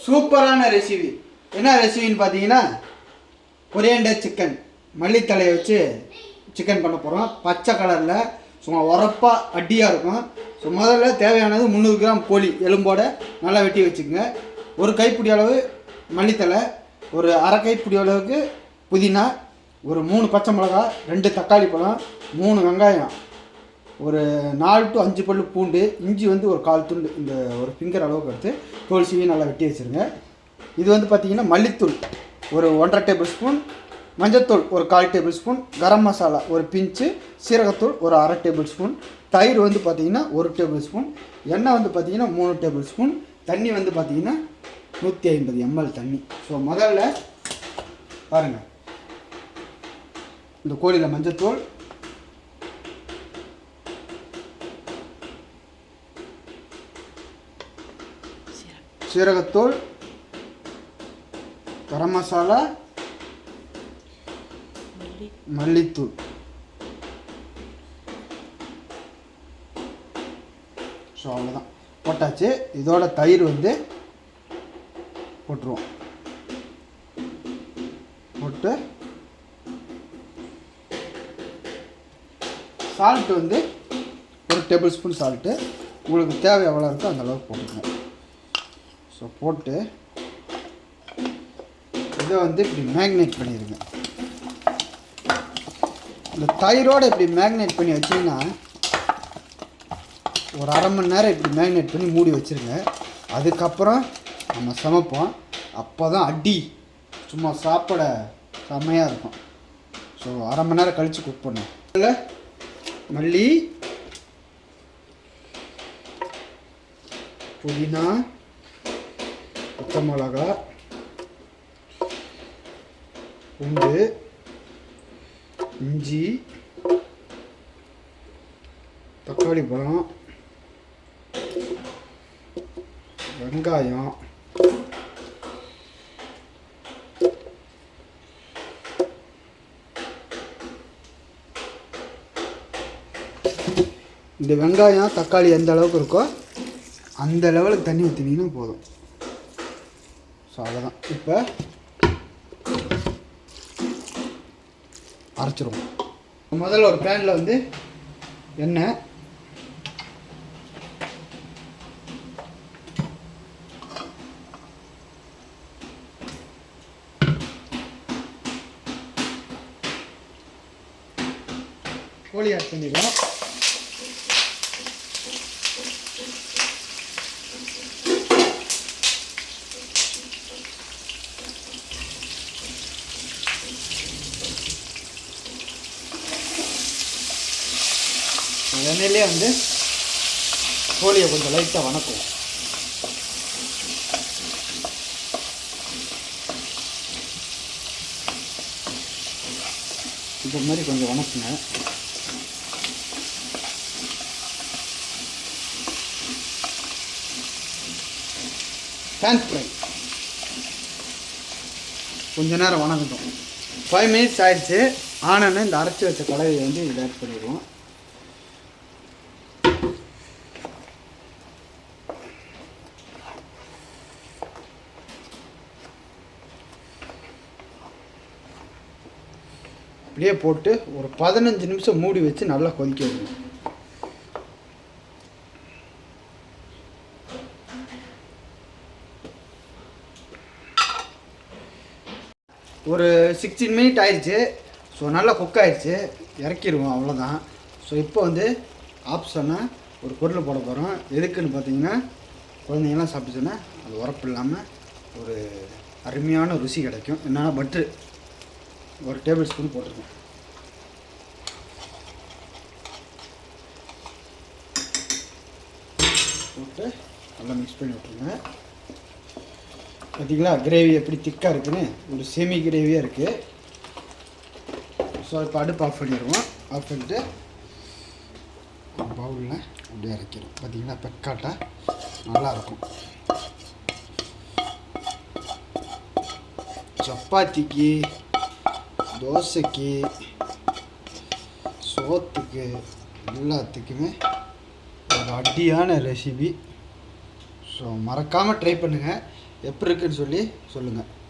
சூப்பரான ரெசிபி. என்ன ரெசிபின்னு பார்த்தீங்கன்னா கொரியாண்டர் சிக்கன், மல்லித்தலையை வச்சு சிக்கன் பண்ண போகிறோம். பச்சை கலரில் சும்மா உரப்பாக அடியாக இருக்கும். ஸோ முதல்ல தேவையானது 300 கிராம் கோழி எலும்போட நல்லா வெட்டி வச்சுக்கோங்க. ஒரு கைப்பிடி அளவு மல்லித்தலை, ஒரு அரை கைப்பிடி அளவுக்கு புதினா, ஒரு 3 பச்சை மிளகாய், 2 தக்காளி பழம், 3 வெங்காயம், ஒரு 4 to 5 பல்லு பூண்டு, இஞ்சி வந்து ஒரு 1/4 துண்டு, இந்த ஒரு ஃபிங்கர் அளவுக்கு எடுத்து தோல் சீவி நல்லா வெட்டி வச்சுருங்க. இது வந்து பார்த்திங்கன்னா மல்லித்தூள் ஒரு 1.5 டேபிள் ஸ்பூன், மஞ்சத்தூள் ஒரு 1/4 டேபிள் ஸ்பூன், கரம் மசாலா ஒரு பிஞ்சு, சீரகத்தூள் ஒரு அரை டேபிள் ஸ்பூன், தயிர் வந்து பார்த்திங்கன்னா 1 டேபிள் ஸ்பூன், எண்ணெய் வந்து பார்த்திங்கன்னா 3 டேபிள் ஸ்பூன், தண்ணி வந்து பார்த்திங்கன்னா 150 ml தண்ணி. ஸோ முதல்ல பாருங்கள், இந்த கோழியில் மஞ்சத்தூள், சீரகத்தூள், கரம் மசாலா, மல்லித்தூள். ஸோ அவ்வளோதான் போட்டாச்சு. இதோட தயிர் வந்து போட்டுருவோம். போட்டு சால்ட்டு வந்து 1 டேபிள் ஸ்பூன் சால்ட்டு, உங்களுக்கு தேவை எவ்வளோ இருக்கோ அந்த அளவுக்கு போட்டுக்கோங்க. ஸோ போட்டு இதை வந்து இப்படி மேக்னேட் பண்ணிடுங்க. இந்த தயிரோடு இப்படி மேக்னேட் பண்ணி வச்சிங்கன்னா ஒரு அரை மணி நேரம் இப்படி மேக்னேட் பண்ணி மூடி வச்சுருங்க. அதுக்கப்புறம் நம்ம சமைப்போம். அப்போ தான் அடி சும்மா சாப்பிட செம்மையாக இருக்கும். ஸோ அரை மணி நேரம் கழித்து குக் பண்ணும். இதில் மல்லி, புதினா, பச்சை மிளகா, பூண்டு, இஞ்சி, தக்காளி பழம், வெங்காயம், இந்த வெங்காயம் தக்காளி எந்த அளவுக்கு இருக்கோ அந்த லெவலுக்கு தண்ணி ஊற்றினீங்கன்னா போதும். ஸோ அவ்வளோதான். இப்போ அரைச்சிருவோம். முதல்ல ஒரு பேனில் வந்து எண்ணெய், கோழி ஆட் பண்ணிடுவோம். எண்ணெயிலே வந்து கோழியை கொஞ்சம் லைட்டாக வணக்குவோம். இந்த மாதிரி கொஞ்சம் வணக்குங்க. பேன் ஃப்ரை கொஞ்ச நேரம் வணங்கட்டும். 5 minutes ஆயிடுச்சு. ஆனோன்னு இந்த அரைச்சி வச்ச கலவையை வந்து இதில் ஆட் பண்ணிடுவோம். அப்படியே போட்டு ஒரு 15 நிமிஷம் மூடி வச்சு நல்லா கொதிக்க வைக்கணும். ஒரு 16 minutes ஆயிடுச்சு. ஸோ நல்லா குக் ஆயிடுச்சு. இறக்கிடுவோம், அவ்வளோதான். ஸோ இப்போ வந்து ஆப்ஷனாக ஒரு பொருள் போட போகிறோம். எதுக்குன்னு பார்த்தீங்கன்னா, குழந்தைங்களாம் சாப்பிட்டுச்சுன்னா அது உரப்பு இல்லாமல் ஒரு அருமையான ருசி கிடைக்கும். என்னென்னா பட்ரு 1 டேபிள் ஸ்பூன் போட்டிருக்கோம். போட்டு நல்லா மிக்ஸ் பண்ணி விட்ருங்க. பார்த்தீங்களா கிரேவி எப்படி திக்காக இருக்குன்னு, ஒரு செமி கிரேவியாக இருக்குது. ஸோ இப்போ அடுப்பு ஆஃப் பண்ணிடுவோம். ஆஃப் பண்ணிட்டு பவுலில் அப்படியே இறக்கிறோம். பார்த்தீங்கன்னா பெக்காட்டாக நல்லாயிருக்கும். சப்பாத்திக்கு, தோசைக்கு, சோத்துக்கு எல்லாத்துக்குமே ஒரு அடியான ரெசிபி. ஸோ மறக்காமல் ட்ரை பண்ணுங்கள். எப்படி இருக்குன்னு சொல்லி சொல்லுங்கள்.